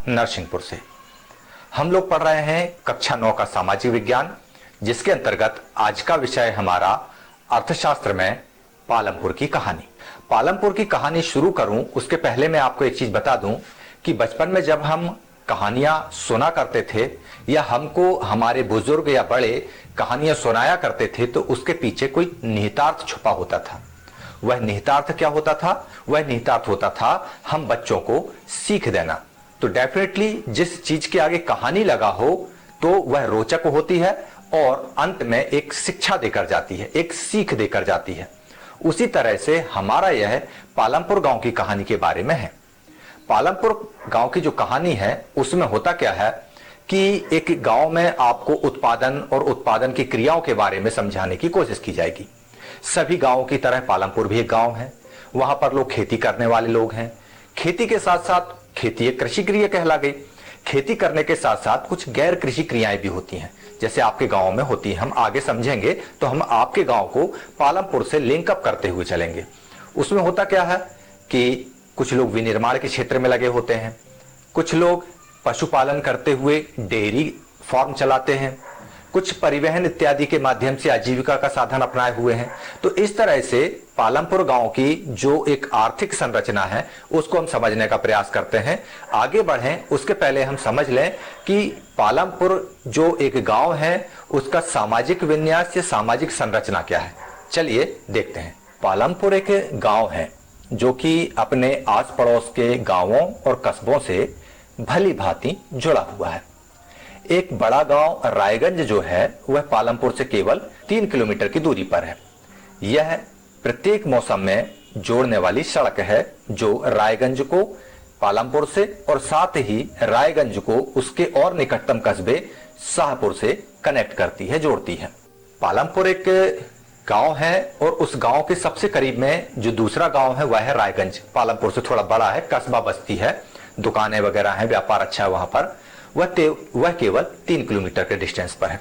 नरसिंहपुर से। हम लोग पढ़ रहे हैं कक्षा 9 का सामाजिक विज्ञान, जिसके अंतर्गत आज का विषय हमारा अर्थशास्त्र में पालमपुर की कहानी। पालमपुर की कहानी शुरू करूं उसके पहले मैं आपको एक चीज बता दूं कि बचपन में जब हम कहानियां सुना करते थे या हमको हमारे बुजुर्ग या बड़े कहानियां सुनाया करते थे तो उसके पीछे कोई निहितार्थ छुपा होता था। वह निहितार्थ क्या होता था? वह निहितार्थ होता था हम बच्चों को सीख देना। तो डेफिनेटली जिस चीज के आगे कहानी लगा हो तो वह रोचक होती है और अंत में एक शिक्षा देकर जाती है, एक सीख देकर जाती है। उसी तरह से हमारा यह पालमपुर गांव की कहानी के बारे में है। पालमपुर गांव की जो कहानी है उसमें होता क्या है कि एक गांव में आपको उत्पादन और उत्पादन की क्रियाओं के बारे में समझाने की कोशिश की जाएगी। सभी गांवों की तरह पालमपुर भी एक गांव है। वहां पर लोग खेती करने वाले लोग हैं। खेती के साथ साथ खेती एक कृषि क्रिया कहला गई। खेती करने के साथ साथ कुछ गैर कृषि क्रियाएं भी होती हैं, जैसे आपके गांव में होती है। हम आगे समझेंगे तो हम आपके गांव को पालमपुर से लिंकअप करते हुए चलेंगे। उसमें होता क्या है कि कुछ लोग विनिर्माण के क्षेत्र में लगे होते हैं, कुछ लोग पशुपालन करते हुए डेयरी फार्म चलाते हैं, कुछ परिवहन इत्यादि के माध्यम से आजीविका का साधन अपनाए हुए हैं। तो इस तरह से पालमपुर गांव की जो एक आर्थिक संरचना है उसको हम समझने का प्रयास करते हैं। आगे बढ़ें उसके पहले हम समझ लें कि पालमपुर जो एक गांव है उसका सामाजिक विन्यास या सामाजिक संरचना क्या है। चलिए देखते हैं। पालमपुर एक गांव है जो कि अपने आस पड़ोस के गांवों और कस्बों से भली भांति जुड़ा हुआ है। एक बड़ा गांव रायगंज जो है वह पालमपुर से केवल 3 किलोमीटर की दूरी पर है। यह प्रत्येक मौसम में जोड़ने वाली सड़क है जो रायगंज को पालमपुर से और साथ ही रायगंज को उसके और निकटतम कस्बे शाहपुर से कनेक्ट करती है, जोड़ती है। पालमपुर एक गांव है और उस गांव के सबसे करीब में जो दूसरा गांव है वह है रायगंज। पालमपुर से थोड़ा बड़ा है, कस्बा बस्ती है, दुकानें वगैरह हैं, व्यापार अच्छा है वहां पर। वह केवल 3 किलोमीटर के डिस्टेंस पर है।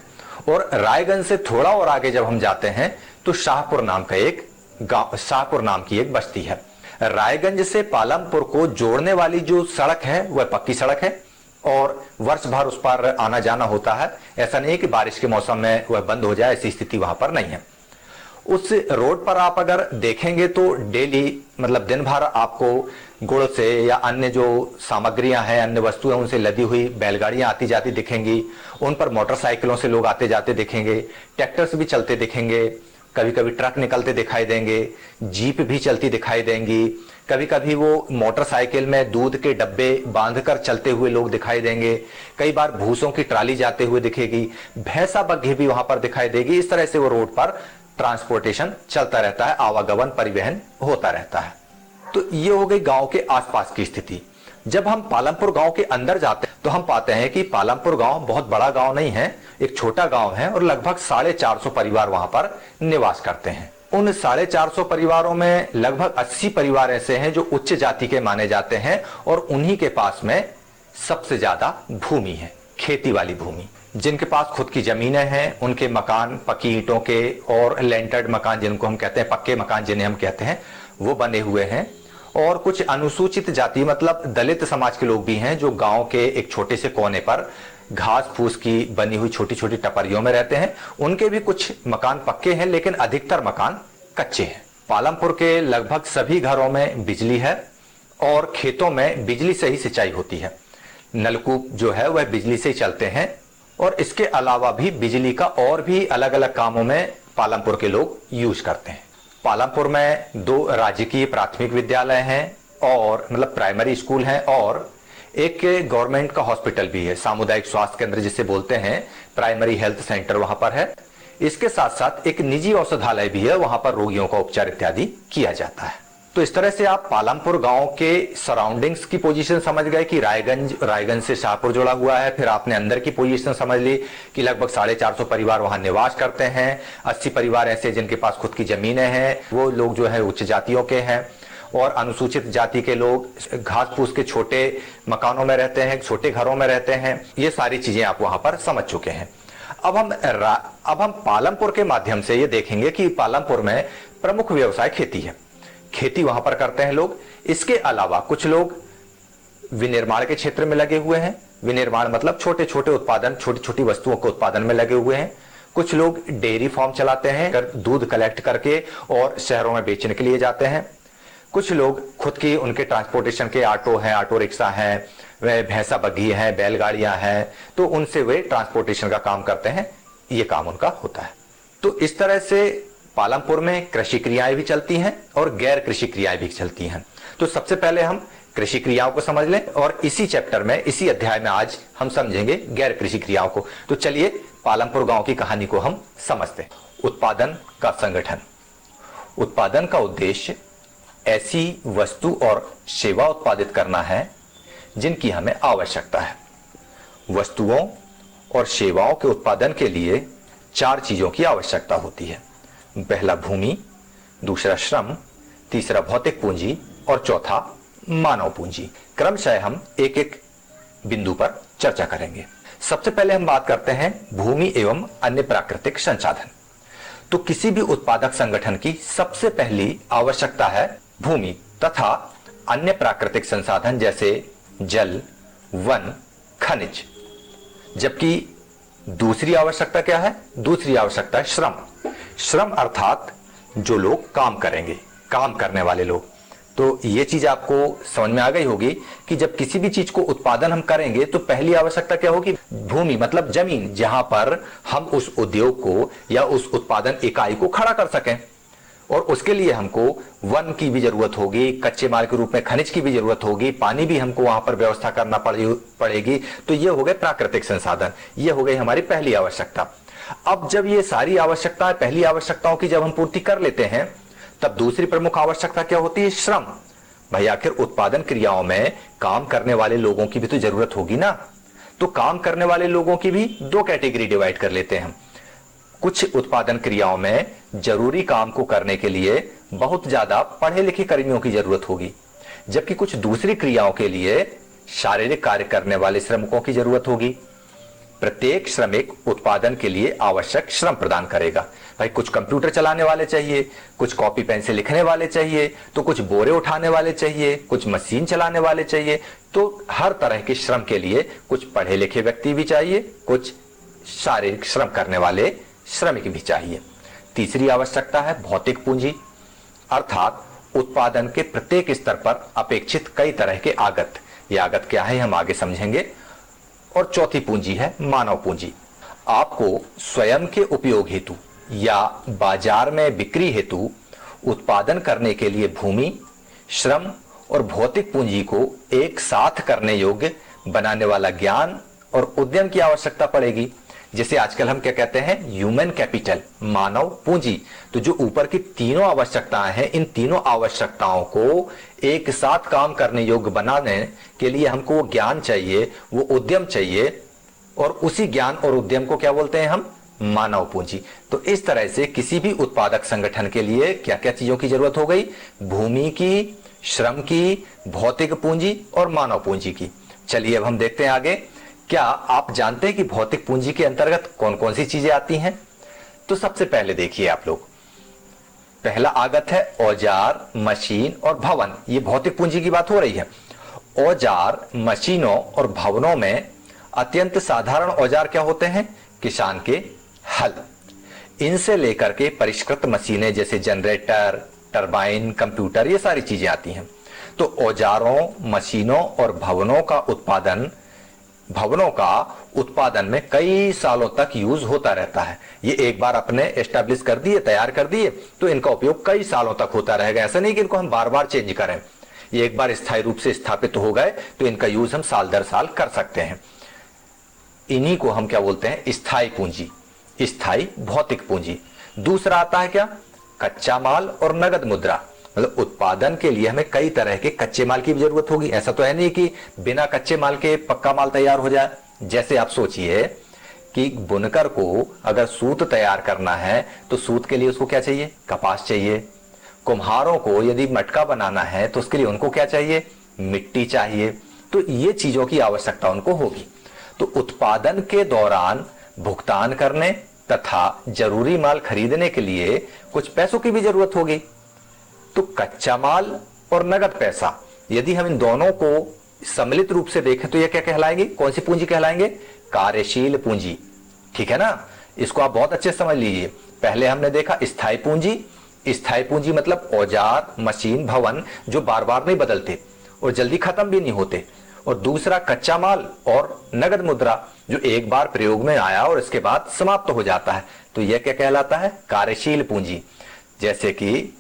और रायगंज से थोड़ा और आगे जब हम जाते हैं तो शाहपुर नाम का एक गांव, शाहपुर नाम की एक बस्ती है। रायगंज से पालमपुर को जोड़ने वाली जो सड़क है वह पक्की सड़क है और वर्ष भर उस पर आना जाना होता है। ऐसा नहीं है कि बारिश के मौसम में वह बंद हो जाए, ऐसी स्थिति वहां पर नहीं है। उस रोड पर आप अगर देखेंगे तो डेली मतलब दिन भर आपको गुड़ से या अन्य जो सामग्रियां हैं, अन्य वस्तुएं उनसे लदी हुई बैलगाड़ियां आती जाती दिखेंगी। उन पर मोटरसाइकिलों से लोग आते जाते दिखेंगे, ट्रैक्टर्स भी चलते दिखेंगे, कभी कभी ट्रक निकलते दिखाई देंगे, जीप भी चलती दिखाई देंगी। कभी कभी वो मोटरसाइकिल में दूध के डब्बे बांधकर चलते हुए लोग दिखाई देंगे। कई बार भूसों की ट्राली जाते हुए दिखेगी, भैंसा बग्घी भी वहां पर दिखाई देगी। इस तरह से वो रोड पर ट्रांसपोर्टेशन चलता रहता है, आवागमन परिवहन होता रहता है। तो ये हो गई गांव के आसपास की स्थिति। जब हम पालमपुर गांव के अंदर जाते हैं तो हम पाते हैं कि पालमपुर गांव बहुत बड़ा गांव नहीं है, एक छोटा गांव है और लगभग 450 परिवार वहां पर निवास करते हैं। उन 450 परिवारों में लगभग 80 परिवार ऐसे हैं जो उच्च जाति के माने जाते हैं और उन्हीं के पास में सबसे ज्यादा भूमि है, खेती वाली भूमि। जिनके पास खुद की जमीनें हैं उनके मकान पक्की ईंटों के और लेंटर्ड मकान, जिनको हम कहते हैं पक्के मकान जिन्हें हम कहते हैं, वो बने हुए हैं। और कुछ अनुसूचित जाति मतलब दलित समाज के लोग भी हैं जो गांव के एक छोटे से कोने पर घास फूस की बनी हुई छोटी छोटी टपरियों में रहते हैं। उनके भी कुछ मकान पक्के हैं लेकिन अधिकतर मकान कच्चे हैं। पालमपुर के लगभग सभी घरों में बिजली है और खेतों में बिजली से ही सिंचाई होती है। नलकूप जो है वह बिजली से ही चलते हैं और इसके अलावा भी बिजली का और भी अलग अलग कामों में पालमपुर के लोग यूज करते हैं। पालमपुर में 2 राजकीय प्राथमिक विद्यालय हैं और मतलब प्राइमरी स्कूल हैं और एक गवर्नमेंट का हॉस्पिटल भी है, सामुदायिक स्वास्थ्य केंद्र जिसे बोलते हैं, प्राइमरी हेल्थ सेंटर वहां पर है। इसके साथ साथ एक निजी औषधालय भी है, वहां पर रोगियों का उपचार इत्यादि किया जाता है। तो इस तरह से आप पालमपुर गांव के सराउंडिंग्स की पोजीशन समझ गए कि रायगंज से शाहपुर जुड़ा हुआ है। फिर आपने अंदर की पोजीशन समझ ली कि लगभग 450 परिवार वहां निवास करते हैं। 80 परिवार ऐसे जिनके पास खुद की जमीनें हैं, वो लोग जो है उच्च जातियों के हैं और अनुसूचित जाति के लोग घास फूस के छोटे मकानों में रहते हैं, छोटे घरों में रहते हैं। ये सारी चीजें आप वहां पर समझ चुके हैं। अब हम पालमपुर के माध्यम से ये देखेंगे कि पालमपुर में प्रमुख व्यवसाय खेती है। खेती वहां पर करते हैं लोग। इसके अलावा कुछ लोग विनिर्माण के क्षेत्र में लगे हुए हैं। विनिर्माण मतलब छोटे छोटे उत्पादन, छोटी छोटी वस्तुओं के उत्पादन में लगे हुए हैं। कुछ लोग डेयरी फार्म चलाते हैं, दूध कलेक्ट करके और शहरों में बेचने के लिए जाते हैं। कुछ लोग खुद की उनके ट्रांसपोर्टेशन के ऑटो हैं, ऑटो रिक्शा हैं, वे भैंसा बग्घी हैं, बैलगाड़ियां हैं, तो उनसे वे ट्रांसपोर्टेशन का काम करते हैं। ये काम उनका होता है। तो इस तरह से पालमपुर में कृषि क्रियाएं भी चलती हैं और गैर कृषि क्रियाएं भी चलती हैं। तो सबसे पहले हम कृषि क्रियाओं को समझ लें और इसी चैप्टर में, इसी अध्याय में आज हम समझेंगे गैर कृषि क्रियाओं को। तो चलिए पालमपुर गांव की कहानी को हम समझते हैं। उत्पादन का संगठन। उत्पादन का उद्देश्य ऐसी वस्तु और सेवा उत्पादित करना है जिनकी हमें आवश्यकता है। वस्तुओं और सेवाओं के उत्पादन के लिए 4 चीजों की आवश्यकता होती है। पहला भूमि, दूसरा श्रम, तीसरा भौतिक पूंजी और चौथा मानव पूंजी। क्रमशः हम एक एक बिंदु पर चर्चा करेंगे। सबसे पहले हम बात करते हैं भूमि एवं अन्य प्राकृतिक संसाधन। तो किसी भी उत्पादक संगठन की सबसे पहली आवश्यकता है भूमि तथा अन्य प्राकृतिक संसाधन जैसे जल, वन, खनिज। जबकि दूसरी आवश्यकता क्या है? दूसरी आवश्यकता है श्रम। श्रम अर्थात जो लोग काम करेंगे, काम करने वाले लोग। तो यह चीज आपको समझ में आ गई होगी कि जब किसी भी चीज को उत्पादन हम करेंगे तो पहली आवश्यकता क्या होगी? भूमि मतलब जमीन, जहां पर हम उस उद्योग को या उस उत्पादन इकाई को खड़ा कर सकें। और उसके लिए हमको वन की भी जरूरत होगी, कच्चे माल के रूप में खनिज की भी जरूरत होगी, पानी भी हमको वहां पर व्यवस्था करना पड़ेगी। तो ये हो गए प्राकृतिक संसाधन, ये हो गई हमारी पहली आवश्यकता। अब जब ये सारी आवश्यकताएं, पहली आवश्यकताओं की जब हम पूर्ति कर लेते हैं, तब दूसरी प्रमुख आवश्यकता क्या होती है? श्रम। भाई आखिर उत्पादन क्रियाओं में काम करने वाले लोगों की भी तो जरूरत होगी ना। तो काम करने वाले लोगों की भी 2 कैटेगरी डिवाइड कर लेते हैं हम। कुछ उत्पादन क्रियाओं में जरूरी काम को करने के लिए बहुत ज्यादा पढ़े लिखे कर्मियों की जरूरत होगी, जबकि कुछ दूसरी क्रियाओं के लिए शारीरिक कार्य करने वाले श्रमिकों की जरूरत होगी। प्रत्येक श्रमिक उत्पादन के लिए आवश्यक श्रम प्रदान करेगा। भाई कुछ कंप्यूटर चलाने वाले चाहिए, कुछ कॉपी पेन से लिखने वाले चाहिए, तो कुछ बोरे उठाने वाले चाहिए, कुछ मशीन चलाने वाले चाहिए। तो हर तरह के श्रम के लिए कुछ पढ़े लिखे व्यक्ति भी चाहिए, कुछ शारीरिक श्रम करने वाले श्रमिक भी चाहिए। तीसरी आवश्यकता है भौतिक पूंजी, अर्थात उत्पादन के प्रत्येक स्तर पर अपेक्षित कई तरह के आगत। ये आगत क्या है हम आगे समझेंगे। और चौथी पूंजी है मानव पूंजी। आपको स्वयं के उपयोग हेतु या बाजार में बिक्री हेतु उत्पादन करने के लिए भूमि, श्रम और भौतिक पूंजी को एक साथ करने योग्य बनाने वाला ज्ञान और उद्यम की आवश्यकता पड़ेगी। जिसे आजकल हम क्या कहते हैं? ह्यूमन कैपिटल, मानव पूंजी। तो जो ऊपर की तीनों आवश्यकताएं हैं, इन तीनों आवश्यकताओं को एक साथ काम करने योग्य बनाने के लिए हमको वो ज्ञान चाहिए, वो उद्यम चाहिए। और उसी ज्ञान और उद्यम को क्या बोलते हैं हम? मानव पूंजी। तो इस तरह से किसी भी उत्पादक संगठन के लिए क्या क्या चीजों की जरूरत हो गई? भूमि की, श्रम की, भौतिक पूंजी और मानव पूंजी की। चलिए अब हम देखते हैं आगे। क्या आप जानते हैं कि भौतिक पूंजी के अंतर्गत कौन कौन सी चीजें आती हैं? तो सबसे पहले देखिए आप लोग, पहला आगत है औजार, मशीन और भवन। ये भौतिक पूंजी की बात हो रही है। औजार, मशीनों और भवनों में अत्यंत साधारण औजार क्या होते हैं? किसान के हल। इनसे लेकर के परिष्कृत मशीनें जैसे जनरेटर, टरबाइन, कंप्यूटर, ये सारी चीजें आती हैं। तो औजारों, मशीनों और भवनों का उत्पादन में कई सालों तक यूज होता रहता है। ये एक बार अपने एस्टैब्लिश कर दिए, तैयार कर दिए, तो इनका उपयोग कई सालों तक होता रहेगा। ऐसा नहीं कि इनको हम बार बार चेंज करें। ये एक बार स्थायी रूप से स्थापित हो गए तो इनका यूज हम साल दर साल कर सकते हैं। इन्हीं को हम क्या बोलते हैं? स्थायी पूंजी, स्थायी भौतिक पूंजी। दूसरा आता है क्या? कच्चा माल और नगद मुद्रा। मतलब उत्पादन के लिए हमें कई तरह के कच्चे माल की भी जरूरत होगी। ऐसा तो है नहीं कि बिना कच्चे माल के पक्का माल तैयार हो जाए। जैसे आप सोचिए कि बुनकर को अगर सूत तैयार करना है तो सूत के लिए उसको क्या चाहिए? कपास चाहिए। कुम्हारों को यदि मटका बनाना है तो उसके लिए उनको क्या चाहिए? मिट्टी चाहिए। तो ये चीजों की आवश्यकता उनको होगी। तो उत्पादन के दौरान भुगतान करने तथा जरूरी माल खरीदने के लिए कुछ पैसों की भी जरूरत होगी। तो कच्चा माल और नगद पैसा, यदि हम इन दोनों को सम्मिलित रूप से देखें तो ये क्या कहलाएंगे, कौन सी पूंजी कहलाएंगे, कार्यशील पूंजी। ठीक है ना, इसको आप बहुत अच्छे से समझ लीजिए। पहले हमने देखा स्थायी पूंजी। स्थायी पूंजी मतलब औजार, मशीन, भवन जो बार बार नहीं बदलते और जल्दी खत्म भी नहीं होते। और दूसरा कच्चा माल और नगद मुद्रा जो एक बार प्रयोग में आया और इसके बाद समाप्त हो जाता है, तो यह क्या कहलाता है, कार्यशील पूंजी। जैसे कि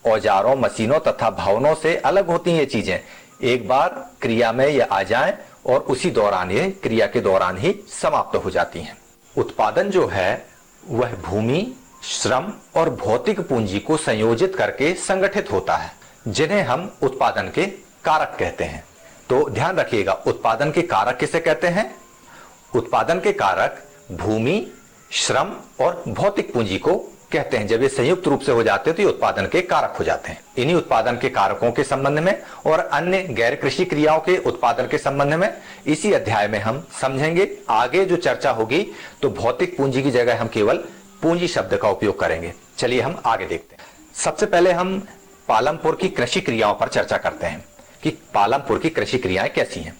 औजारों, मशीनों तथा भवनों से अलग होती हैं ये चीजें, एक बार क्रिया में ये आ जाएं और उसी दौरान, ये क्रिया के दौरान ही समाप्त हो जाती हैं। उत्पादन जो है वह भूमि, श्रम और भौतिक पूंजी को संयोजित करके संगठित होता है, जिन्हें हम उत्पादन के कारक कहते हैं। तो ध्यान रखिएगा, उत्पादन के कारक किसे कहते हैं, उत्पादन के कारक भूमि, श्रम और भौतिक पूंजी को कहते हैं। जब ये संयुक्त रूप से हो जाते हैं तो ये उत्पादन के कारक हो जाते हैं। इन्हीं उत्पादन के कारकों के संबंध में और अन्य गैर कृषि क्रियाओं के उत्पादन के संबंध में इसी अध्याय में हम समझेंगे। आगे जो चर्चा होगी तो भौतिक पूंजी की जगह हम केवल पूंजी शब्द का उपयोग करेंगे। चलिए हम आगे देखते हैं। सबसे पहले हम पालमपुर की कृषि क्रियाओं पर चर्चा करते हैं कि पालमपुर की कृषि क्रियाएं कैसी हैं।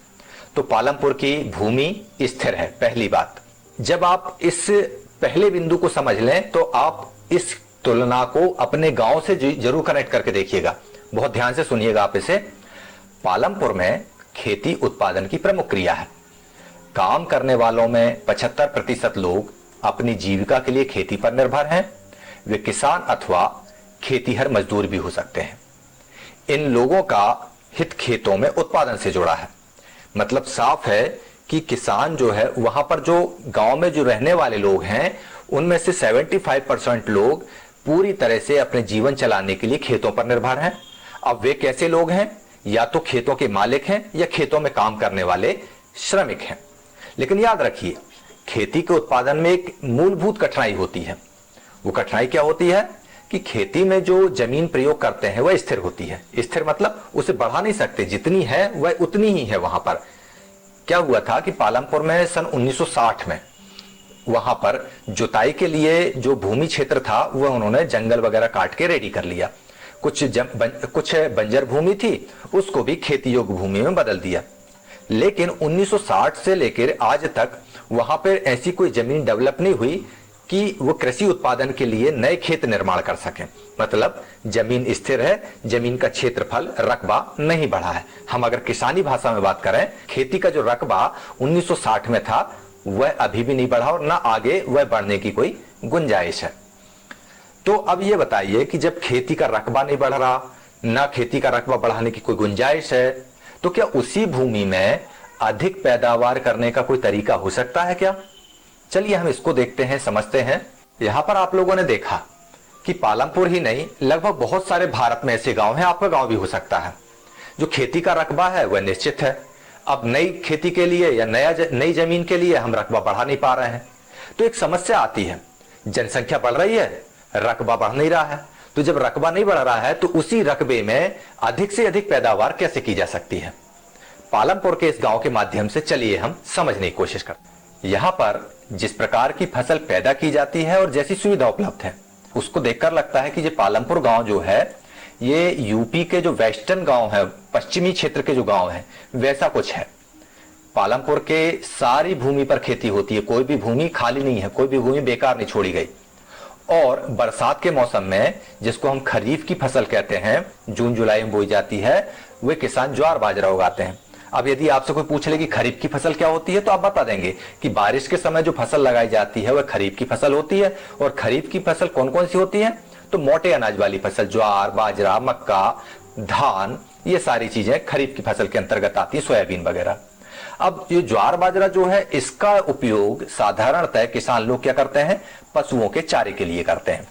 तो पालमपुर की भूमि स्थिर है, पहली बात। जब आप इस पहले बिंदु को समझ लें तो आप इस तुलना को अपने गांव से जरूर कनेक्ट करके देखिएगा, बहुत ध्यान से सुनिएगा आप इसे। पालमपुर में खेती उत्पादन की प्रमुख क्रिया है। काम करने वालों में 75% लोग अपनी जीविका के लिए खेती पर निर्भर हैं। वे किसान अथवा खेतीहर मजदूर भी हो सकते हैं। इन लोगों का हित खेतों में उत्पादन से जुड़ा है। मतलब साफ है कि किसान जो है, वहां पर जो गांव में जो रहने वाले लोग हैं उनमें से 75% लोग पूरी तरह से अपने जीवन चलाने के लिए खेतों पर निर्भर हैं। अब वे कैसे लोग हैं, या तो खेतों के मालिक हैं या खेतों में काम करने वाले श्रमिक हैं। लेकिन याद रखिए, खेती के उत्पादन में एक मूलभूत कठिनाई होती है। वो कठिनाई क्या होती है कि खेती में जो जमीन प्रयोग करते हैं वह स्थिर होती है। स्थिर मतलब उसे बढ़ा नहीं सकते, जितनी है वह उतनी ही है। वहां पर क्या हुआ था कि पालमपुर में सन 1960 में वहां पर जुताई के लिए जो भूमि क्षेत्र था वह उन्होंने जंगल वगैरह काट के रेडी कर लिया। कुछ बंजर भूमि थी, उसको भी खेती योग्य भूमि में बदल दिया। लेकिन 1960 से लेकर आज तक वहां पर ऐसी कोई जमीन डेवलप नहीं हुई कि वो कृषि उत्पादन के लिए नए खेत निर्माण कर सकें। मतलब जमीन स्थिर है, जमीन का क्षेत्रफल, रकबा नहीं बढ़ा है। हम अगर किसानी भाषा में बात करें, खेती का जो रकबा 1960 में था वह अभी भी नहीं बढ़ा और ना आगे वह बढ़ने की कोई गुंजाइश है। तो अब यह बताइए कि जब खेती का रकबा नहीं बढ़ रहा, ना खेती का रकबा बढ़ाने की कोई गुंजाइश है, तो क्या उसी भूमि में अधिक पैदावार करने का कोई तरीका हो सकता है क्या? चलिए हम इसको देखते हैं, समझते हैं। यहां पर आप लोगों ने देखा कि पालमपुर ही नहीं, लगभग बहुत सारे भारत में ऐसे गांव हैं, आपका गांव भी हो सकता है, जो खेती का रकबा है वह निश्चित है। अब नई खेती के लिए या नई जमीन के लिए हम रकबा बढ़ा नहीं पा रहे हैं, तो एक समस्या आती है। जनसंख्या बढ़ रही है, रकबा बढ़ नहीं रहा है। तो जब रकबा नहीं बढ़ रहा है तो उसी रकबे में अधिक से अधिक पैदावार कैसे की जा सकती है? पालमपुर के इस गांव के माध्यम से चलिए हम समझने की कोशिश करते हैं। यहां पर जिस प्रकार की फसल पैदा की जाती है और जैसी सुविधा उपलब्ध है, उसको देखकर लगता है कि ये पालमपुर गांव जो है ये यूपी के जो वेस्टर्न गांव है, पश्चिमी क्षेत्र के जो गांव है, वैसा कुछ है। पालमपुर के सारी भूमि पर खेती होती है, कोई भी भूमि खाली नहीं है, कोई भी भूमि बेकार नहीं छोड़ी गई। और बरसात के मौसम में, जिसको हम खरीफ की फसल कहते हैं, जून जुलाई में बोई जाती है, वे किसान ज्वार बाजरा उगाते हैं। अब यदि आपसे कोई पूछ ले कि खरीफ की फसल क्या होती है, तो आप बता देंगे कि बारिश के समय जो फसल लगाई जाती है वह खरीफ की फसल होती है। और खरीफ की फसल कौन कौन सी होती है? तो मोटे अनाज वाली फसल, ज्वार, बाजरा, मक्का, धान, ये सारी चीजें खरीफ की फसल के अंतर्गत आती है, सोयाबीन वगैरह। अब ये ज्वार बाजरा जो है, इसका उपयोग साधारणतः किसान लोग क्या करते हैं? पशुओं के चारे के लिए करते हैं।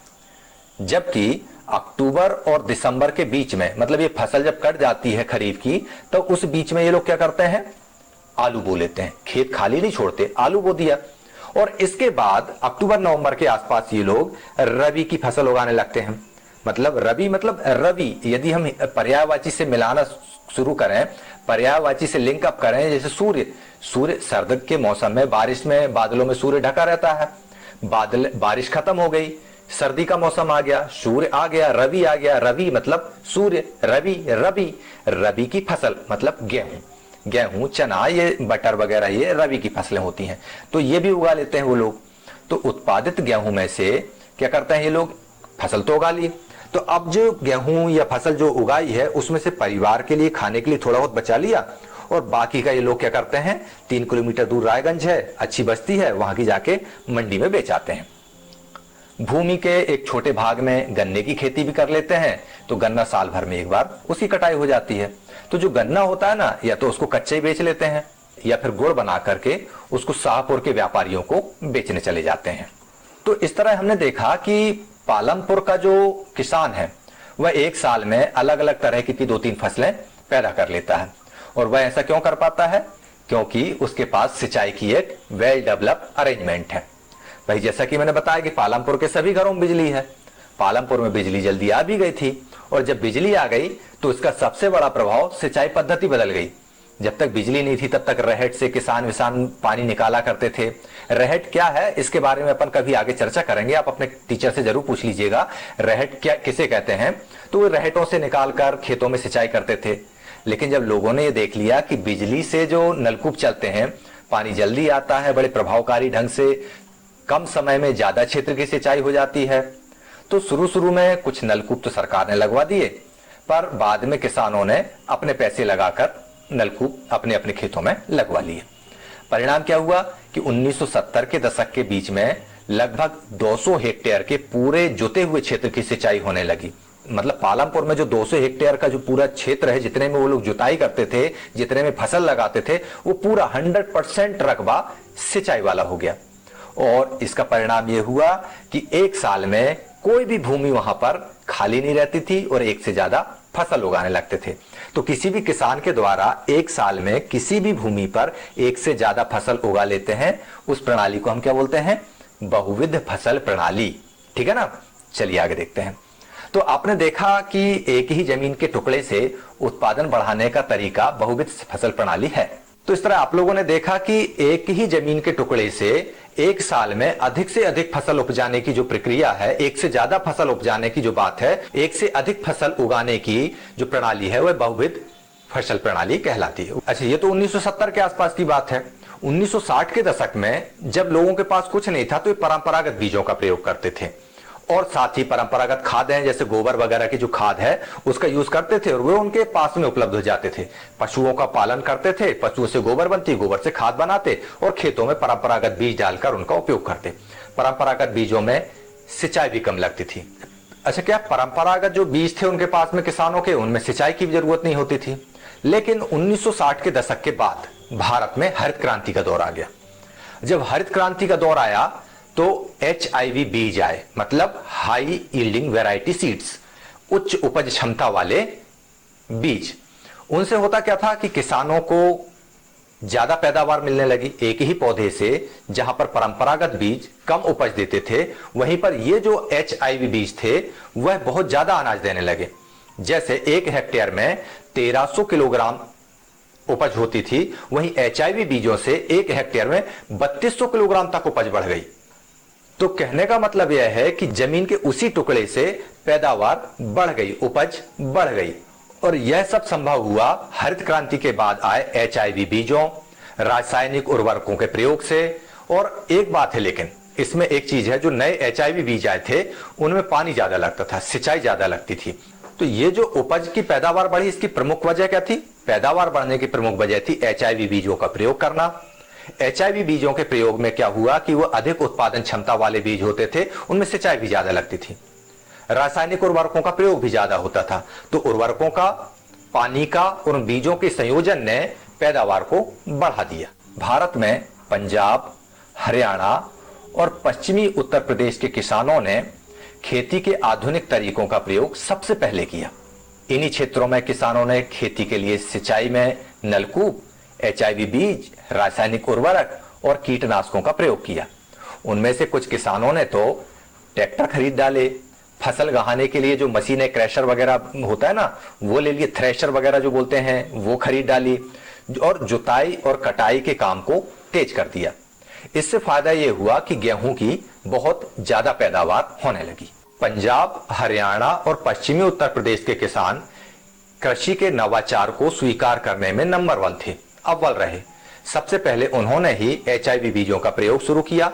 जबकि अक्टूबर और दिसंबर के बीच में, मतलब ये फसल जब कट जाती है खरीफ की, तो उस बीच में ये लोग क्या करते हैं? आलू बो लेते हैं। खेत खाली नहीं छोड़ते, आलू बो दिया। और इसके बाद अक्टूबर नवंबर के आसपास ये लोग रबी की फसल उगाने लगते हैं। मतलब रबी मतलब रवि, यदि हम पर्यायवाची से मिलाना शुरू करें, पर्यायवाची से लिंक अप करें, जैसे सूर्य सर्द के मौसम में बारिश में बादलों में सूर्य ढका रहता है, बारिश खत्म हो गई, सर्दी का मौसम आ गया, सूर्य आ गया, रवि आ गया। रवि मतलब सूर्य, रवि की फसल मतलब गेहूं, चना, ये बटर वगैरह ये रबी की फसलें होती हैं, तो ये भी उगा लेते हैं वो लोग। तो उत्पादित गेहूं में से क्या करते हैं ये लोग, फसल तो उगा लिए, तो अब जो गेहूं या फसल जो उगाई है उसमें से परिवार के लिए खाने के लिए थोड़ा बहुत बचा लिया, और बाकी का ये लोग क्या करते हैं, 3 किलोमीटर दूर रायगंज है, अच्छी बस्ती है, वहां की जाके मंडी में बेच आते हैं। भूमि के एक छोटे भाग में गन्ने की खेती भी कर लेते हैं, तो गन्ना साल भर में एक बार उसकी कटाई हो जाती है। तो जो गन्ना होता है ना, या तो उसको कच्चे ही बेच लेते हैं या फिर गुड़ बना करके उसको शाहपुर के व्यापारियों को बेचने चले जाते हैं। तो इस तरह हमने देखा कि पालमपुर का जो किसान है वह एक साल में अलग अलग तरह की 2-3 फसलें पैदा कर लेता है। और वह ऐसा क्यों कर पाता है, क्योंकि उसके पास सिंचाई की एक वेल डेवलप्ड अरेंजमेंट है। भाई जैसा कि मैंने बताया कि पालमपुर के सभी घरों में बिजली है, पालमपुर में बिजली जल्दी आ भी गई थी, और जब बिजली आ गई तो इसका सबसे बड़ा प्रभाव सिंचाई पद्धति बदल गई। जब तक बिजली नहीं थी तब तक रहट से किसान विसान पानी निकाला करते थे। रहट क्या है इसके बारे में अपन कभी आगे चर्चा करेंगे, आप अपने टीचर से जरूर पूछ लीजिएगा रहट क्या किसे कहते हैं। तो वो रहटों से निकालकर खेतों में सिंचाई करते थे। लेकिन जब लोगों ने ये देख लिया कि बिजली से जो नलकूप चलते हैं, पानी जल्दी आता है, बड़े प्रभावकारी ढंग से कम समय में ज्यादा क्षेत्र की सिंचाई हो जाती है, तो शुरू में कुछ नलकूप तो सरकार ने लगवा दिए, पर बाद में किसानों ने अपने पैसे लगाकर नलकूप अपने अपने खेतों में लगवा लिए। परिणाम क्या हुआ कि 1970 के दशक के बीच में लगभग 200 हेक्टेयर के पूरे जुते हुए क्षेत्र की सिंचाई होने लगी। मतलब पालमपुर में जो 200 हेक्टेयर का जो पूरा क्षेत्र है, जितने में वो लोग जुताई करते थे, जितने में फसल लगाते थे, वो पूरा 100% रकबा सिंचाई वाला हो गया। और इसका परिणाम यह हुआ कि एक साल में कोई भी भूमि वहां पर खाली नहीं रहती थी और एक से ज्यादा फसल उगाने लगते थे। तो किसी भी किसान के द्वारा एक साल में किसी भी भूमि पर एक से ज्यादा फसल उगा लेते हैं, उस प्रणाली को हम क्या बोलते हैं, बहुविध फसल प्रणाली। ठीक है ना, चलिए आगे देखते हैं। तो आपने देखा कि एक ही जमीन के टुकड़े से उत्पादन बढ़ाने का तरीका बहुविध फसल प्रणाली है। तो इस तरह आप लोगों ने देखा कि एक ही जमीन के टुकड़े से एक साल में अधिक से अधिक फसल उपजाने की जो प्रक्रिया है, एक से ज्यादा फसल उपजाने की जो बात है, एक से अधिक फसल उगाने की जो प्रणाली है, वह बहुविध फसल प्रणाली कहलाती है। अच्छा, ये तो 1970 के आसपास की बात है। 1960 के दशक में जब लोगों के पास कुछ नहीं था तो ये परंपरागत बीजों का प्रयोग करते थे, और साथ ही परंपरागत खादें जैसे गोबर वगैरह की जो खाद है उसका यूज करते थे, और वो उनके पास में उपलब्ध हो जाते थे। पशुओं का पालन करते थे, पशुओं से गोबर बनती, गोबर से खाद बनाते और खेतों में परंपरागत बीज डालकर उनका उपयोग करते। परंपरागत बीजों में सिंचाई भी कम लगती थी। अच्छा, क्या परंपरागत जो बीज थे उनके पास में किसानों के, उनमें सिंचाई की भी जरूरत नहीं होती थी। लेकिन 1960 के दशक के बाद भारत में हरित क्रांति का दौर आ गया। जब हरित क्रांति का दौर आया तो HIV बीज आए, मतलब हाई यील्डिंग वैरायटी सीड्स, उच्च उपज क्षमता वाले बीज। उनसे होता क्या था कि किसानों को ज्यादा पैदावार मिलने लगी एक ही पौधे से। जहां पर परंपरागत बीज कम उपज देते थे, वहीं पर ये जो HIV बीज थे वह बहुत ज्यादा अनाज देने लगे। जैसे 1 हेक्टेयर में 1300 किलोग्राम उपज होती थी, वहीं HIV बीजों से 1 हेक्टेयर में 3200 किलोग्राम तक उपज बढ़ गई। तो कहने का मतलब यह है कि जमीन के उसी टुकड़े से पैदावार बढ़ गई, उपज बढ़ गई। और यह सब संभव हुआ हरित क्रांति के बाद आए HIV बीजों, रासायनिक उर्वरकों के प्रयोग से। और एक बात है, लेकिन इसमें एक चीज है, जो नए HIV बीज आए थे उनमें पानी ज्यादा लगता था, सिंचाई ज्यादा लगती थी। तो ये जो उपज की पैदावार बढ़ी, इसकी प्रमुख वजह क्या थी? पैदावार बढ़ने की प्रमुख वजह थी HIV बीजों का प्रयोग करना। HIV बीजों के प्रयोग में क्या हुआ कि वो अधिक उत्पादन क्षमता वाले बीज होते थे, उनमें सिंचाई भी ज्यादा लगती थी। रासायनिक उर्वरकों का प्रयोग भी ज्यादा होता था। तो उर्वरकों का, पानी का और उन बीजों के संयोजन ने पैदावार को बढ़ा दिया। भारत में पंजाब, हरियाणा और पश्चिमी उत्तर प्रदेश के किसानों ने खेती के आधुनिक तरीकों का प्रयोग सबसे पहले किया। इन्हीं क्षेत्रों में किसानों ने खेती के लिए सिंचाई में नलकूप, HIV बीज, रासायनिक उर्वरक और कीटनाशकों का प्रयोग किया। उनमें से कुछ किसानों ने तो ट्रैक्टर खरीद डाले, फसल गहाने के लिए जो मशीनें, क्रैशर वगैरह होता है ना, वो ले लिए, थ्रेशर वगैरह जो बोलते हैं वो खरीद डाली, और जुताई और कटाई के काम को तेज कर दिया। इससे फायदा यह हुआ कि गेहूं की बहुत ज्यादा पैदावार होने लगी। पंजाब, हरियाणा और पश्चिमी उत्तर प्रदेश के किसान कृषि के नवाचार को स्वीकार करने में नंबर 1 थे। अव्वल रहे। सबसे पहले उन्होंने ही HIV बीजों का प्रयोग शुरू किया,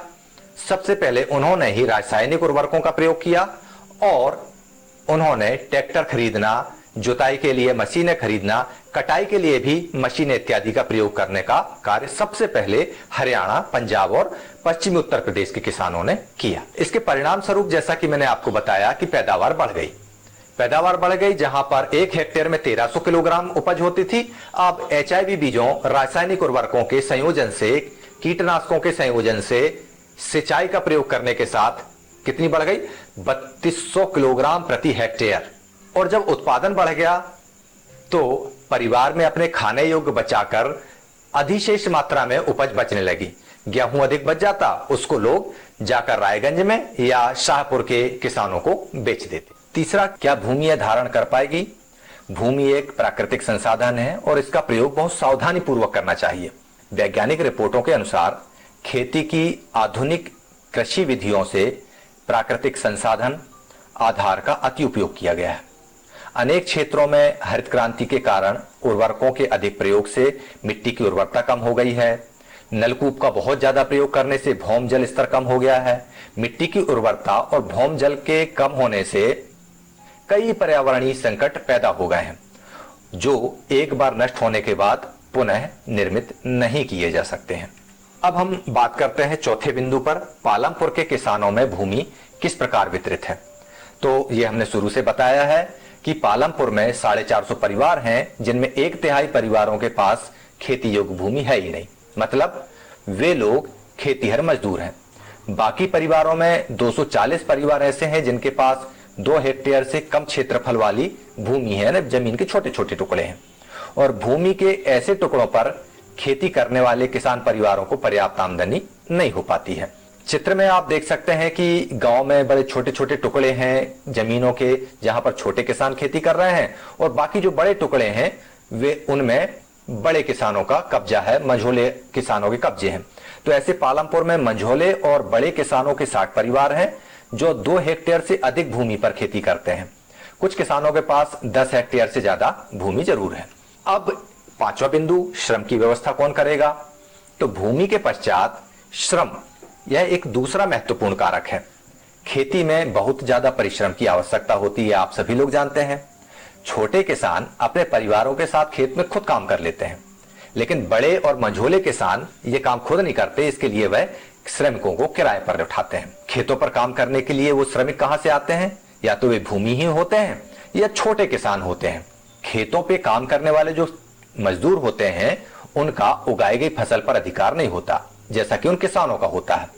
सबसे पहले उन्होंने ही रासायनिक उर्वरकों का प्रयोग किया और उन्होंने ट्रैक्टर खरीदना, जुताई के लिए मशीनें खरीदना, कटाई के लिए भी मशीनें इत्यादि का प्रयोग करने का कार्य सबसे पहले हरियाणा, पंजाब और पश्चिमी उत्तर प्रदेश के किसानों ने किया। इसके परिणाम स्वरूप जैसा कि मैंने आपको बताया कि पैदावार बढ़ गई। जहां पर 1 हेक्टेयर में 1300 किलोग्राम उपज होती थी, अब HIV बीजों, रासायनिक उर्वरकों के संयोजन से, कीटनाशकों के संयोजन से, सिंचाई का प्रयोग करने के साथ कितनी बढ़ गई? 3200 किलोग्राम प्रति हेक्टेयर। और जब उत्पादन बढ़ गया तो परिवार में अपने खाने योग्य बचाकर अधिशेष मात्रा में उपज बचने लगी। गेहूं अधिक बच जाता, उसको लोग जाकर रायगंज में या शाहपुर के किसानों को बेच देते। तीसरा, क्या भूमि यह धारण कर पाएगी? भूमि एक प्राकृतिक संसाधन है और इसका प्रयोग बहुत सावधानी पूर्वक करना चाहिए। वैज्ञानिक रिपोर्टों के अनुसार खेती की आधुनिक कृषि विधियों से प्राकृतिक संसाधन आधार का अति उपयोग किया गया है। अनेक क्षेत्रों में हरित क्रांति के कारण उर्वरकों के अधिक प्रयोग से मिट्टी की उर्वरता कम हो गई है। नलकूप का बहुत ज्यादा प्रयोग करने से भौम जल स्तर कम हो गया है। मिट्टी की उर्वरता और भौम जल के कम होने से कई पर्यावरणीय संकट पैदा हो गए हैं, जो एक बार नष्ट होने के बाद पुनः निर्मित नहीं किए जा सकते हैं। अब हम बात करते हैं चौथे बिंदु पर, पालमपुर के किसानों में भूमि किस प्रकार वितरित है। तो ये हमने शुरू से बताया है कि पालमपुर में 450 परिवार हैं, जिनमें 1/3 परिवारों के पास खेती योग्य भूमि है ही नहीं, मतलब वे लोग खेतीहर मजदूर हैं। बाकी परिवारों में 240 परिवार ऐसे हैं जिनके पास 2 हेक्टेयर से कम क्षेत्रफल वाली भूमि है, जमीन के छोटे छोटे टुकड़े हैं। और भूमि के ऐसे टुकड़ों पर खेती करने वाले किसान परिवारों को पर्याप्त आमदनी नहीं हो पाती है। चित्र में आप देख सकते हैं कि गांव में बड़े छोटे छोटे टुकड़े हैं जमीनों के, जहां पर छोटे किसान खेती कर रहे हैं, और बाकी जो बड़े टुकड़े हैं वे उनमें बड़े किसानों का कब्जा है, मंझोले किसानों के कब्जे हैं। तो ऐसे पालमपुर में मंझोले और बड़े किसानों के 60 परिवार हैं जो 2 हेक्टेयर से अधिक भूमि पर खेती करते हैं। कुछ किसानों के पास 10 हेक्टेयर से ज्यादा भूमि जरूर है। अब 5वां बिंदु, श्रम की व्यवस्था कौन करेगा? तो भूमि के पश्चात श्रम, यह एक दूसरा महत्वपूर्ण कारक है। खेती में बहुत ज्यादा परिश्रम की आवश्यकता होती है, आप सभी लोग जानते हैं। छोटे किसान अपने परिवारों के साथ खेत में खुद काम कर लेते हैं, लेकिन बड़े और मंझोले किसान ये काम खुद नहीं करते, इसके लिए वह श्रमिकों को किराए पर उठाते हैं। खेतों पर काम करने के लिए वो श्रमिक कहां से आते हैं? या तो वे भूमिहीन होते हैं या छोटे किसान होते हैं। खेतों पे काम करने वाले जो मजदूर होते हैं उनका उगाई गई फसल पर अधिकार नहीं होता, जैसा कि उन किसानों का होता है।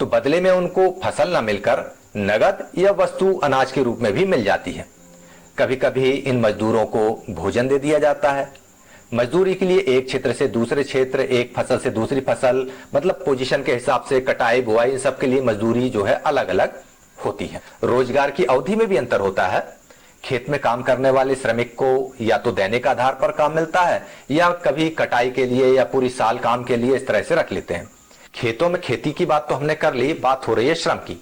तो बदले में उनको फसल न मिलकर नगद या वस्तु अनाज के रूप में भी मिल जाती है। कभी कभी इन मजदूरों को भोजन दे दिया जाता है। मजदूरी के लिए एक क्षेत्र से दूसरे क्षेत्र, एक फसल से दूसरी फसल, मतलब पोजीशन के हिसाब से कटाई बुआई, इन सब के लिए मजदूरी जो है अलग अलग होती है। रोजगार की अवधि में भी अंतर होता है। खेत में काम करने वाले श्रमिक को या तो दैनिक आधार पर काम मिलता है या कभी कटाई के लिए या पूरी साल काम के लिए इस तरह से रख लेते हैं। खेतों में खेती की बात तो हमने कर ली, बात हो रही है श्रम की।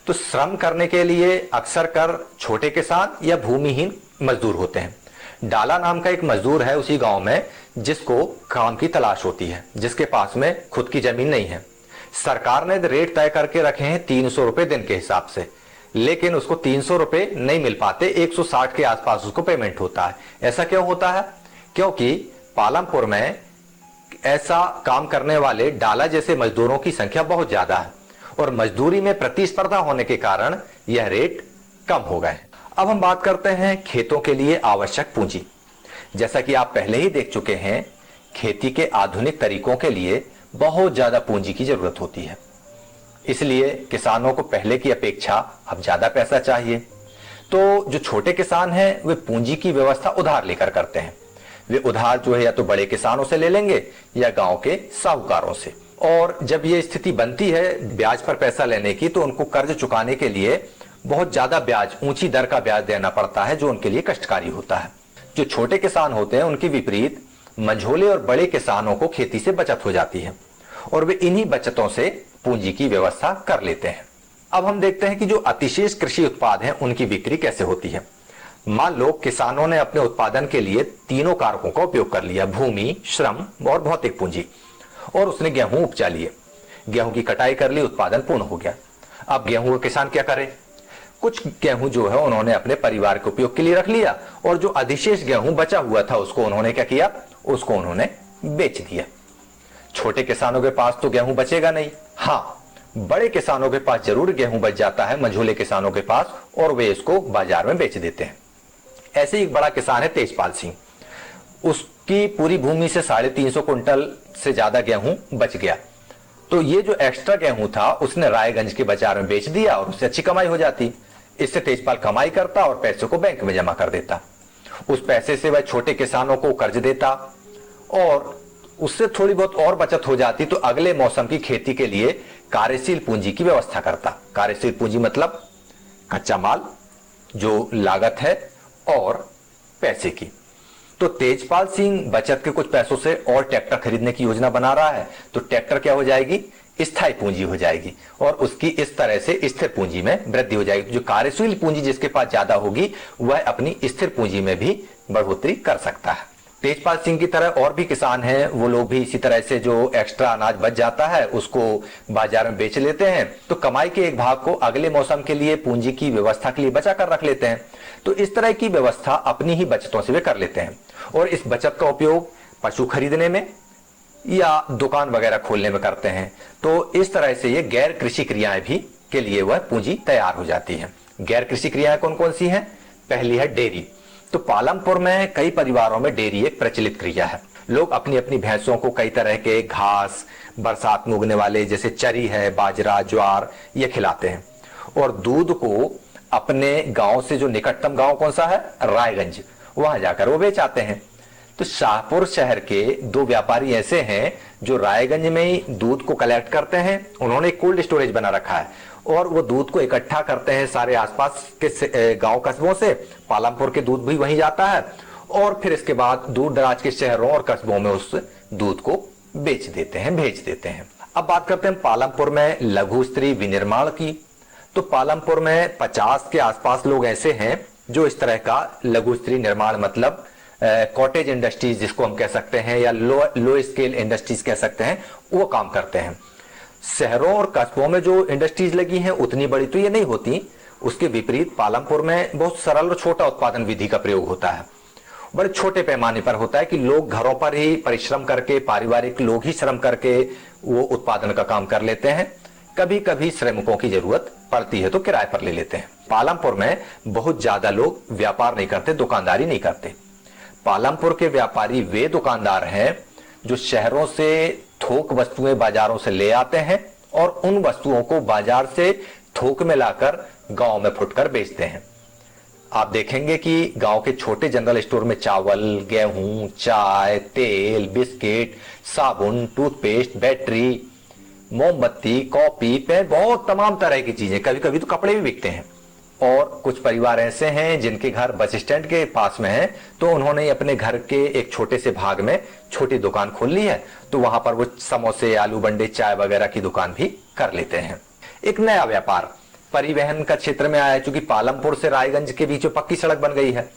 तो श्रम करने के लिए अक्सर कर छोटे किसान या भूमिहीन मजदूर होते हैं। डाला नाम का एक मजदूर है उसी गांव में जिसको काम की तलाश होती है, जिसके पास में खुद की जमीन नहीं है। सरकार ने रेट तय करके रखे हैं 300 रुपए दिन के हिसाब से, लेकिन उसको 300 रुपए नहीं मिल पाते, 160 के आसपास उसको पेमेंट होता है। ऐसा क्यों होता है? क्योंकि पालमपुर में ऐसा काम करने वाले डाला जैसे मजदूरों की संख्या बहुत ज्यादा है और मजदूरी में प्रतिस्पर्धा होने के कारण यह रेट कम हो गए। अब हम बात करते हैं खेतों के लिए आवश्यक पूंजी। जैसा कि आप पहले ही देख चुके हैं, खेती के आधुनिक तरीकों के लिए बहुत ज्यादा पूंजी की जरूरत होती है। इसलिए किसानों को पहले की अपेक्षा अब ज्यादा पैसा चाहिए। तो जो छोटे किसान हैं वे पूंजी की व्यवस्था उधार लेकर करते हैं। वे उधार जो है या तो बड़े किसानों से ले लेंगे या गांव के साहूकारों से। और जब ये स्थिति बनती है ब्याज पर पैसा लेने की, तो उनको कर्ज चुकाने के लिए बहुत ज्यादा ब्याज, ऊंची दर का ब्याज देना पड़ता है, जो उनके लिए कष्टकारी होता है। जो छोटे किसान होते हैं उनके विपरीत मंझोले और बड़े किसानों को खेती से बचत हो जाती है और वे इन्हीं बचतों से पूंजी की व्यवस्था कर लेते हैं। अब हम देखते हैं कि जो अतिशेष कृषि उत्पाद हैं उनकी बिक्री कैसे होती है। मान लो किसानों ने अपने उत्पादन के लिए तीनों कारकों का उपयोग कर लिया, भूमि, श्रम और भौतिक पूंजी, और उसने गेहूं उपजा लिए, गेहूं की कटाई कर ली, उत्पादन पूर्ण हो गया। अब गेहूं का किसान क्या करे? कुछ गेहूं जो है उन्होंने अपने परिवार के उपयोग के लिए रख लिया, और जो अधिशेष गेहूं बचा हुआ था उसको उन्होंने क्या किया? उसको उन्होंने बेच दिया। छोटे किसानों के पास तो गेहूं बचेगा नहीं। हाँ, बड़े किसानों के पास जरूर गेहूं बच जाता है, मझोले किसानों के पास, और वे इसको बाजार में बेच देते हैं। ऐसे ही एक बड़ा किसान है तेजपाल सिंह, उसकी पूरी भूमि से 350 कुंटल से ज्यादा गेहूं बच गया। तो ये जो एक्स्ट्रा गेहूं था उसने रायगंज के बाजार में बेच दिया और उससे अच्छी कमाई हो जाती। इससे तेजपाल कमाई करता और पैसे को बैंक में जमा कर देता। उस पैसे से वह छोटे किसानों को कर्ज देता और उससे थोड़ी बहुत और बचत हो जाती तो अगले मौसम की खेती के लिए कार्यशील पूंजी की व्यवस्था करता। कार्यशील पूंजी मतलब कच्चा माल, जो लागत है, और पैसे की। तो तेजपाल सिंह बचत के कुछ पैसों से और ट्रैक्टर खरीदने की योजना बना रहा है। तो ट्रैक्टर क्या हो जाएगी? स्थायी पूंजी हो जाएगी, और उसकी इस तरह से स्थिर पूंजी में वृद्धि हो जाएगी। जो कार्यशील पूंजी जिसके पास ज्यादा होगी वह अपनी स्थिर पूंजी में भी बढ़ोतरी कर सकता है। तेजपाल सिंह की तरह और भी किसान हैं, वो लोग भी इसी तरह से जो एक्स्ट्रा अनाज बच जाता है उसको बाजार में बेच लेते हैं, तो कमाई के एक भाग को अगले मौसम के लिए पूंजी की व्यवस्था के लिए बचा कर रख लेते हैं। तो इस तरह की व्यवस्था अपनी ही बचतों से वे कर लेते हैं, और इस बचत का उपयोग पशु खरीदने में या दुकान वगैरह खोलने में करते हैं। तो इस तरह से ये गैर कृषि क्रियाएं भी के लिए वह पूंजी तैयार हो जाती है। गैर कृषि क्रियाएं कौन कौन सी हैं? पहली है डेयरी। तो पालमपुर में कई परिवारों में डेयरी एक प्रचलित क्रिया है। लोग अपनी अपनी भैंसों को कई तरह के घास, बरसात में उगने वाले जैसे चरी है, बाजरा, ज्वार, ये खिलाते हैं, और दूध को अपने गांव से, जो निकटतम गांव कौन सा है? रायगंज, वहां जाकर वो बेच आते हैं। तो शाहपुर शहर के 2 व्यापारी ऐसे हैं जो रायगंज में ही दूध को कलेक्ट करते हैं। उन्होंने कोल्ड स्टोरेज बना रखा है और वो दूध को इकट्ठा करते हैं सारे आसपास के गांव कस्बों से। पालमपुर के दूध भी वहीं जाता है, और फिर इसके बाद दूर दराज के शहरों और कस्बों में उस दूध को बेच देते हैं, भेज देते हैं। अब बात करते हैं पालमपुर में लघु स्त्री विनिर्माण की। तो पालमपुर में 50 के आसपास लोग ऐसे हैं जो इस तरह का लघु स्त्री निर्माण मतलब कॉटेज इंडस्ट्रीज जिसको हम कह सकते हैं, या लो स्केल इंडस्ट्रीज कह सकते हैं, वो काम करते हैं। शहरों और कस्बों में जो इंडस्ट्रीज लगी हैं उतनी बड़ी तो ये नहीं होती। उसके विपरीत पालमपुर में बहुत सरल और छोटा उत्पादन विधि का प्रयोग होता है। बड़े छोटे पैमाने पर होता है कि लोग घरों पर ही परिश्रम करके, पारिवारिक लोग ही श्रम करके वो उत्पादन का काम कर लेते हैं। कभी कभी श्रमिकों की जरूरत पड़ती है तो किराए पर ले लेते हैं। पालमपुर में बहुत ज्यादा लोग व्यापार नहीं करते, दुकानदारी नहीं करते। पालमपुर के व्यापारी वे दुकानदार हैं जो शहरों से थोक वस्तुएं बाजारों से ले आते हैं और उन वस्तुओं को बाजार से थोक में लाकर गांव में फुटकर बेचते हैं। आप देखेंगे कि गांव के छोटे जनरल स्टोर में चावल, गेहूं, चाय, तेल, बिस्किट, साबुन, टूथपेस्ट, बैटरी, मोमबत्ती, कॉपी, पेन, बहुत तमाम तरह की चीजें, कभी कभी तो कपड़े भी बिकते हैं। और कुछ परिवार ऐसे हैं जिनके घर बस स्टैंड के पास में है, तो उन्होंने अपने घर के एक छोटे से भाग में छोटी दुकान खोल ली है, तो वहां पर वो समोसे, आलू बंडे, चाय वगैरह की दुकान भी कर लेते हैं। एक नया व्यापार परिवहन का क्षेत्र में आया है, क्योंकि पालमपुर से रायगंज के बीच में पक्की सड़क बन गई है,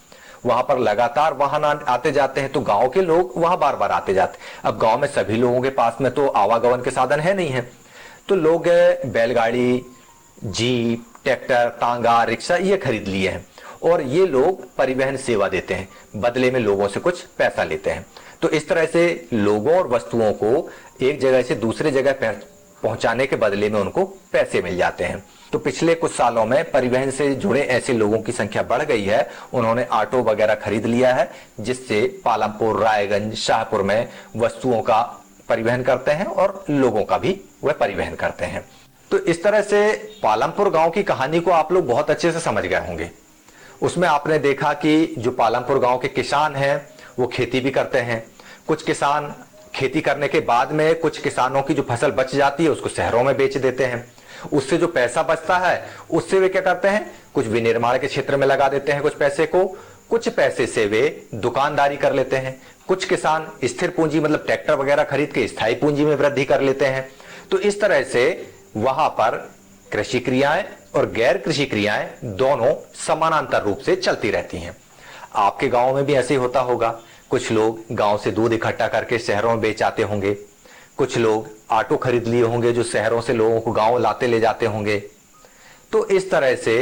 वहां पर लगातार वाहन आते जाते हैं, तो गांव के लोग वहां बार बार आते जाते। अब गांव में सभी लोगों के पास में तो आवागमन के साधन है नहीं है, तो लोग बैलगाड़ी, जीप, ट्रैक्टर, तांगा, रिक्शा ये खरीद लिए हैं, और ये लोग परिवहन सेवा देते हैं, बदले में लोगों से कुछ पैसा लेते हैं। तो इस तरह से लोगों और वस्तुओं को एक जगह से दूसरे जगह पहुंचाने के बदले में उनको पैसे मिल जाते हैं। तो पिछले कुछ सालों में परिवहन से जुड़े ऐसे लोगों की संख्या बढ़ गई है, उन्होंने ऑटो वगैरह खरीद लिया है, जिससे पालमपुर, रायगंज, शाहपुर में वस्तुओं का परिवहन करते हैं और लोगों का भी वह परिवहन करते हैं। तो इस तरह से पालमपुर गांव की कहानी को आप लोग बहुत अच्छे से समझ गए होंगे। उसमें आपने देखा कि जो पालमपुर गांव के किसान हैं वो खेती भी करते हैं। कुछ किसान खेती करने के बाद में कुछ किसानों की जो फसल बच जाती है उसको शहरों में बेच देते हैं। उससे जो पैसा बचता है उससे वे क्या करते हैं, कुछ विनिर्माण के क्षेत्र में लगा देते हैं कुछ पैसे को, कुछ पैसे से वे दुकानदारी कर लेते हैं। कुछ किसान स्थिर पूंजी मतलब ट्रैक्टर वगैरह खरीद के स्थायी पूंजी में वृद्धि कर लेते हैं। तो इस तरह से वहां पर कृषि क्रियाएं और गैर कृषि क्रियाएं दोनों समानांतर रूप से चलती रहती हैं। आपके गांव में भी ऐसे ही होता होगा। कुछ लोग गांव से दूध इकट्ठा करके शहरों में बेच आते होंगे, कुछ लोग ऑटो खरीद लिए होंगे जो शहरों से लोगों को गांव लाते ले जाते होंगे। तो इस तरह से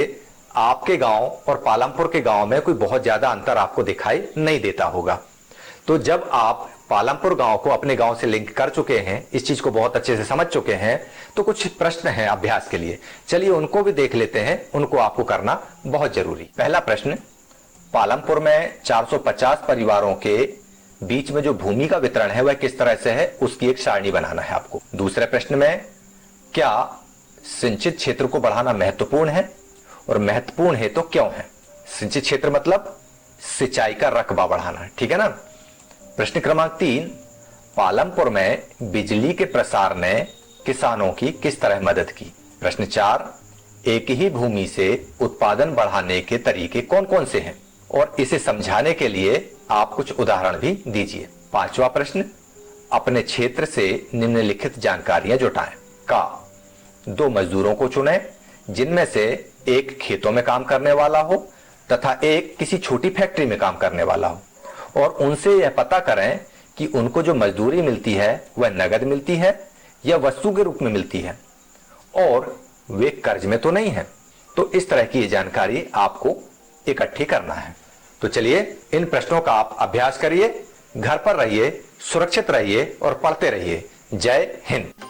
आपके गांव और पालमपुर के गांव में कोई बहुत ज्यादा अंतर आपको दिखाई नहीं देता होगा। तो जब आप पालमपुर गांव को अपने गांव से लिंक कर चुके हैं, इस चीज को बहुत अच्छे से समझ चुके हैं, तो कुछ प्रश्न हैं अभ्यास के लिए। चलिए उनको भी देख लेते हैं, उनको आपको करना बहुत जरूरी। पहला प्रश्न, पालमपुर में 450 परिवारों के बीच में जो भूमि का वितरण है वह किस तरह से है, उसकी एक सारणी बनाना है आपको। दूसरे प्रश्न में, क्या सिंचित क्षेत्र को बढ़ाना महत्वपूर्ण है और महत्वपूर्ण है तो क्यों है? सिंचित क्षेत्र मतलब सिंचाई का रकबा बढ़ाना, ठीक है ना। प्रश्न क्रमांक 3, पालमपुर में बिजली के प्रसार ने किसानों की किस तरह मदद की? प्रश्न 4, एक ही भूमि से उत्पादन बढ़ाने के तरीके कौन कौन से हैं और इसे समझाने के लिए आप कुछ उदाहरण भी दीजिए। पांचवा प्रश्न, अपने क्षेत्र से निम्नलिखित जानकारियां जुटाएं। का 2 मजदूरों को चुनें जिनमें से एक खेतों में काम करने वाला हो तथा एक किसी छोटी फैक्ट्री में काम करने वाला हो, और उनसे यह पता करें कि उनको जो मजदूरी मिलती है वह नगद मिलती है या वस्तु के रूप में मिलती है और वे कर्ज में तो नहीं है। तो इस तरह की जानकारी आपको इकट्ठी करना है। तो चलिए इन प्रश्नों का आप अभ्यास करिए, घर पर रहिए, सुरक्षित रहिए और पढ़ते रहिए। जय हिंद।